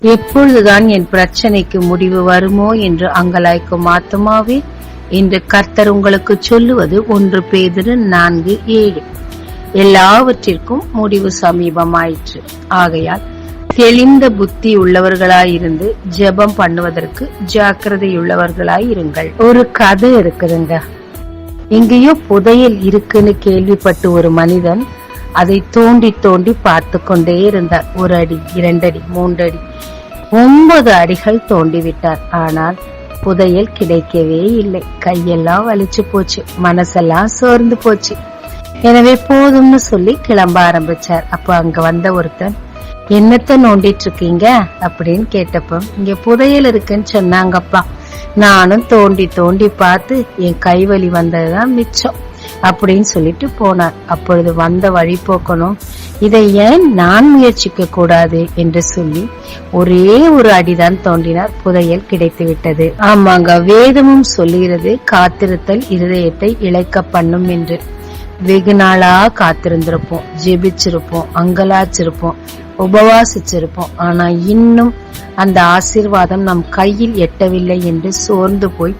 எப்பொழுதுதான் என் பிரச்சனைக்கு முடிவு வருமோ என்று அங்கலாய்க்கும் ஆத்துமாவே, இன்று கர்த்தர் உங்களுக்கு சொல்லுவது 1 பேதுரு 4:7. எல்லாவற்றிற்கும் முடிவு சமீபமாயிற்று. ஆகையால் தெளிந்த புத்தி உள்ளவர்களாயிருந்து ஜெபம் பண்ணுவதற்கு ஜாக்கிரதையுள்ளவர்களாயிருங்கள். ஒரு கதை இருக்குதுங்க. எங்கேயோ புதையல் இருக்குன்னு கேள்விப்பட்டு ஒரு மனிதன் அதை தோண்டி தோண்டி பார்த்து கொண்டே இருந்தார். 1 அடி, 2 அடி, 3 அடி, 9 அடிகள் தோண்டி விட்டார். ஆனால் புதையல் கிடைக்கவே இல்லை. கையெல்லாம் வலிச்சு போச்சு, மனசெல்லாம் சோர்ந்து போச்சு. எனவே போதும்னு சொல்லி கிளம்ப ஆரம்பிச்சார். அப்ப அங்க வந்த ஒருத்தன், என்னத்த நோண்டிட்டு இருக்கீங்க அப்படின்னு கேட்டப்ப, இங்க புதையல் இருக்குன்னு சொன்னாங்கப்பா. நானும் தோண்டி தோண்டி பார்த்து என் கைவலி வந்ததுதான் மிச்சம் அப்படின்னு சொல்லிட்டு போனார். அப்பொழுது வந்த வழி போக்கணும், இதை ஏன் நான் முயற்சிக்க கூடாது என்று சொல்லி ஒரே ஒரு அடிதான் தோண்டினார். புதையல் கிடைத்து விட்டது. ஆமாங்க, வேதமும் சொல்லுகிறது, காத்திருத்தல் இருதயத்தை இளைக்க பண்ணும் என்று. வெகு நாளா காத்திருந்திருப்போம், ஜெபிச்சிருப்போம், அங்கலாச்சிருப்போம், உபவாசிச்சிருப்போம். ஆனா இன்னும் அந்த ஆசீர்வாதம் நம் கையில் எட்டவில்லை என்று சோர்ந்து போய்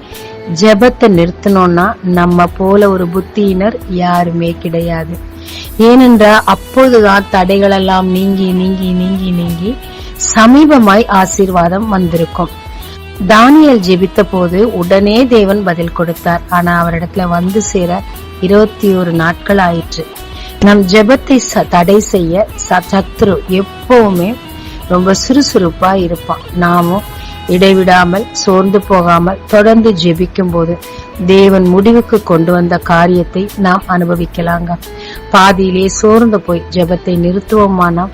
ஜெபத்தை நிறுத்தணும்னா நம்ம போல ஒரு புத்தியினர் யாருமே கிடையாது. ஏனென்றால் அப்போதுதான் தடைகள் எல்லாம் நீங்கி நீங்கி நீங்கி நீங்கி சமீபமாய் ஆசீர்வாதம் வந்திருக்கும். தானியேல் ஜெபித்த போது உடனே தேவன் பதில் கொடுத்தார். ஆனா அவரிடத்துல வந்து சேர 21 நாட்கள் ஆயிற்று. நம் ஜெபத்தை தடை செய்ய சத்ரு எப்பவுமே ரொம்ப சுறுசுறுப்பா இருப்பான். நாமும் இடைவிடாமல் சோர்ந்து போகாமல் தொடர்ந்து ஜெபிக்கும் போது தேவன் முடிவுக்கு கொண்டு வந்த காரியத்தை நாம் அனுபவிக்கலாங்க. பாதியிலே சோர்ந்து போய் ஜெபத்தை நிறுத்துவோமானா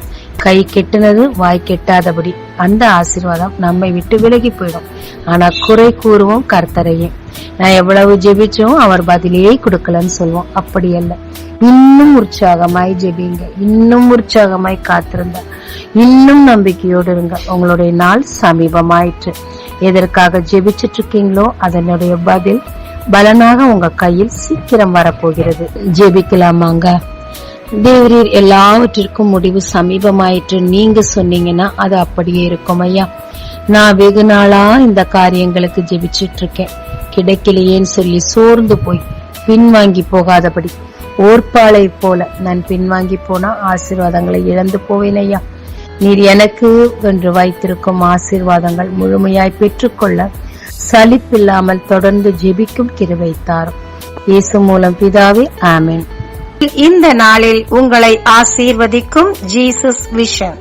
கை கெட்டினது வாய் கெட்டாதபடி அந்த ஆசீர்வாதம் நம்மை விட்டு விலகி போயிடும். ஆனா குறை கூறுவோம் கர்த்தரையே. நான் எவ்வளவு ஜெபிச்சோம் அவர் பதிலே கொடுக்கலன்னு சொல்லுவோம். அப்படி அல்ல, இன்னும் உற்சாகமாய் ஜெபிங்க, இன்னும் உற்சாகமாய் காத்திருங்க, இன்னும் நம்பிக்கையோடு இருங்க. உங்களுடைய நாள் சமீபமாயிற்று. எதற்காக ஜெபிச்சிட்டு இருக்கீங்களோ அதனுடைய பதில் பலனாக உங்க கையில் சீக்கிரம் வரப்போகிறது. ஜெபிக்கலாமாங்க. தேவரீர், எல்லாவற்றிற்கும் முடிவு சமீபமாயிற்று நீங்க சொன்னீங்கன்னா அது அப்படியே இருக்கும் ஐயா. நான் வெகு நாளா இந்த காரியங்களுக்கு ஜெபிச்சிட்டு இருக்கேன், கிடைக்கலையேன்னு சொல்லி சோர்ந்து போய் பின்வாங்கி போகாதபடி ஓர்பாளை போல நான் பின்வாங்கி போனா ஆசீர்வாதங்களை இழந்து போவேன் ஐயா. நீர் எனக்கு என்று வைத்திருக்கும் ஆசீர்வாதங்கள் முழுமையாய் பெற்றுக்கொள்ள சலிப்பில்லாமல் தொடர்ந்து ஜெபிக்கும் கிருபை தாரும். இயேசு மூலம் பிதாவே, ஆமென். இந்த நாளில் உங்களை ஆசீர்வதிக்கும் ஜீசஸ் விஷன்.